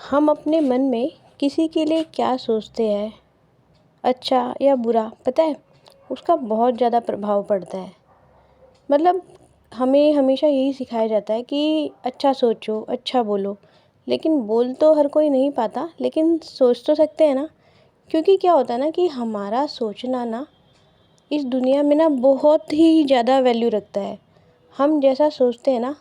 हम अपने मन में किसी के लिए क्या सोचते हैं, अच्छा या बुरा, पता है उसका बहुत ज़्यादा प्रभाव पड़ता है। मतलब हमें हमेशा यही सिखाया जाता है कि अच्छा सोचो, अच्छा बोलो। लेकिन बोल तो हर कोई नहीं पाता, लेकिन सोच तो सकते हैं ना। क्योंकि क्या होता है ना कि हमारा सोचना ना इस दुनिया में ना बहुत ही ज़्यादा वैल्यू रखता है। हम जैसा सोचते हैं ना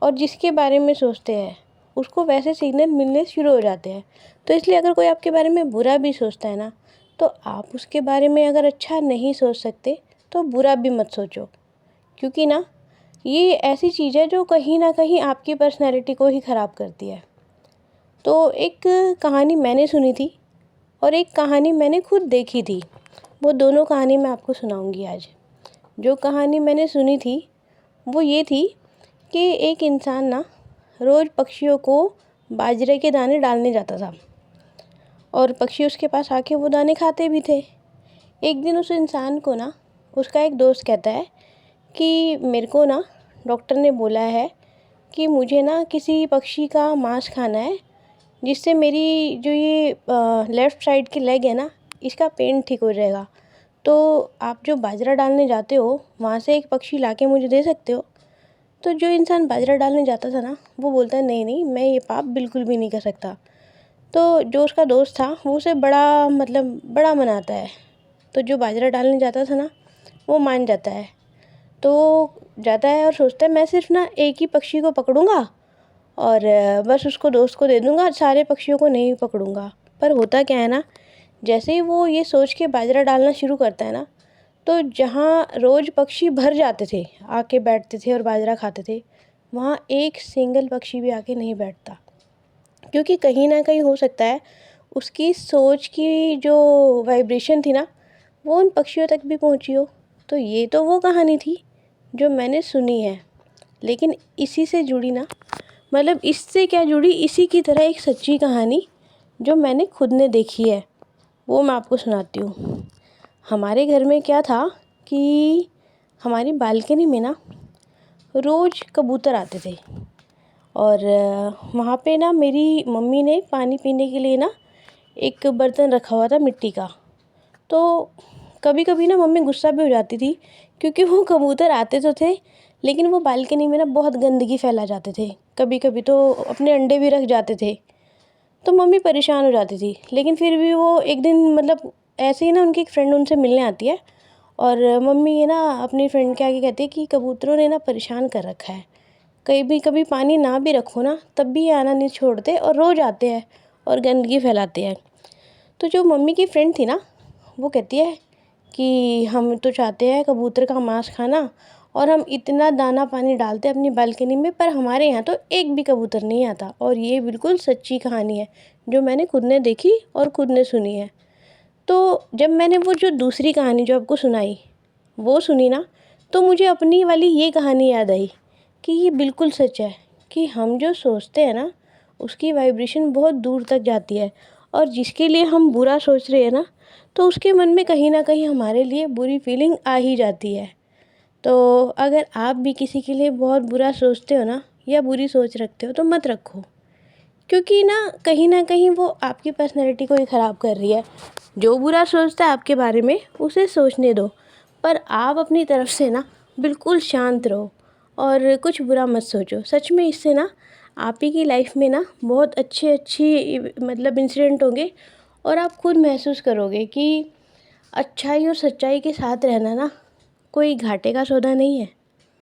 और जिसके बारे में सोचते हैं उसको वैसे सिग्नल मिलने शुरू हो जाते हैं। तो इसलिए अगर कोई आपके बारे में बुरा भी सोचता है ना, तो आप उसके बारे में अगर अच्छा नहीं सोच सकते तो बुरा भी मत सोचो। क्योंकि ना ये ऐसी चीज़ है जो कहीं ना कहीं आपकी पर्सनैलिटी को ही ख़राब करती है। तो एक कहानी मैंने सुनी थी और एक कहानी मैंने खुद देखी थी। वो दोनों कहानी मैं आपको सुनाऊंगी आज। जो कहानी मैंने सुनी थी वो ये थी कि एक इंसान ना रोज़ पक्षियों को बाजरे के दाने डालने जाता था और पक्षी उसके पास आके वो दाने खाते भी थे। एक दिन उस इंसान को ना उसका एक दोस्त कहता है कि मेरे को ना डॉक्टर ने बोला है कि मुझे ना किसी पक्षी का मांस खाना है, जिससे मेरी जो ये लेफ़्ट साइड की लेग है ना, इसका पेन ठीक हो जाएगा। तो आप जो बाजरा डालने जाते हो वहाँ से एक पक्षी लाके मुझे दे सकते हो। तो जो इंसान बाजरा डालने जाता था ना वो बोलता है नहीं नहीं, मैं ये पाप बिल्कुल भी नहीं कर सकता। तो जो उसका दोस्त था वो उसे बड़ा मनाता है। तो जो बाजरा डालने जाता था ना वो मान जाता है। तो जाता है और सोचता है मैं सिर्फ ना एक ही पक्षी को पकड़ूंगा और बस उसको दोस्त को दे दूंगा, सारे पक्षियों को नहीं पकड़ूंगा। पर होता क्या है ना, जैसे ही वो ये सोच के बाजरा डालना शुरू करता है ना, तो जहाँ रोज़ पक्षी भर जाते थे, आके बैठते थे और बाजरा खाते थे, वहाँ एक सिंगल पक्षी भी आके नहीं बैठता। क्योंकि कहीं ना कहीं हो सकता है उसकी सोच की जो वाइब्रेशन थी ना वो उन पक्षियों तक भी पहुँची हो। तो ये तो वो कहानी थी जो मैंने सुनी है। लेकिन इसी से जुड़ी ना, मतलब इससे क्या जुड़ी, इसी की तरह एक सच्ची कहानी जो मैंने खुद ने देखी है वो मैं आपको सुनाती हूँ। हमारे घर में क्या था कि हमारी बालकनी में ना रोज़ कबूतर आते थे और वहाँ पे ना मेरी मम्मी ने पानी पीने के लिए ना एक बर्तन रखा हुआ था मिट्टी का। तो कभी कभी ना मम्मी गुस्सा भी हो जाती थी, क्योंकि वो कबूतर आते तो थे लेकिन वो बालकनी में ना बहुत गंदगी फैला जाते थे। कभी कभी तो अपने अंडे भी रख जाते थे। तो मम्मी परेशान हो जाती थी, लेकिन फिर भी वो एक दिन ऐसे ही ना उनकी एक फ्रेंड उनसे मिलने आती है और मम्मी ये ना अपनी फ्रेंड के आगे कहती है कि कबूतरों ने ना परेशान कर रखा है, कहीं भी कभी पानी ना भी रखो ना तब भी ये आना नहीं छोड़ते और रोज़ आते हैं और गंदगी फैलाते हैं। तो जो मम्मी की फ्रेंड थी ना वो कहती है कि हम तो चाहते हैं कबूतर का मांस खाना और हम इतना दाना पानी डालते हैं अपनी बालकनी में, पर हमारे यहाँ तो एक भी कबूतर नहीं आता। और ये बिल्कुल सच्ची कहानी है जो मैंने खुद ने देखी और खुद ने सुनी है। तो जब मैंने वो जो दूसरी कहानी जो आपको सुनाई वो सुनी ना, तो मुझे अपनी वाली ये कहानी याद आई कि ये बिल्कुल सच है कि हम जो सोचते हैं ना उसकी वाइब्रेशन बहुत दूर तक जाती है। और जिसके लिए हम बुरा सोच रहे हैं ना, तो उसके मन में कहीं ना कहीं हमारे लिए बुरी फीलिंग आ ही जाती है। तो अगर आप भी किसी के लिए बहुत बुरा सोचते हो ना या बुरी सोच रखते हो तो मत रखो। क्योंकि ना कहीं वो आपकी पर्सनैलिटी को ही ख़राब कर रही है। जो बुरा सोचता है आपके बारे में उसे सोचने दो, पर आप अपनी तरफ से ना बिल्कुल शांत रहो और कुछ बुरा मत सोचो। सच में इससे ना आप ही की लाइफ में ना बहुत अच्छी इंसिडेंट होंगे और आप खुद महसूस करोगे कि अच्छाई और सच्चाई के साथ रहना ना कोई घाटे का सौदा नहीं है।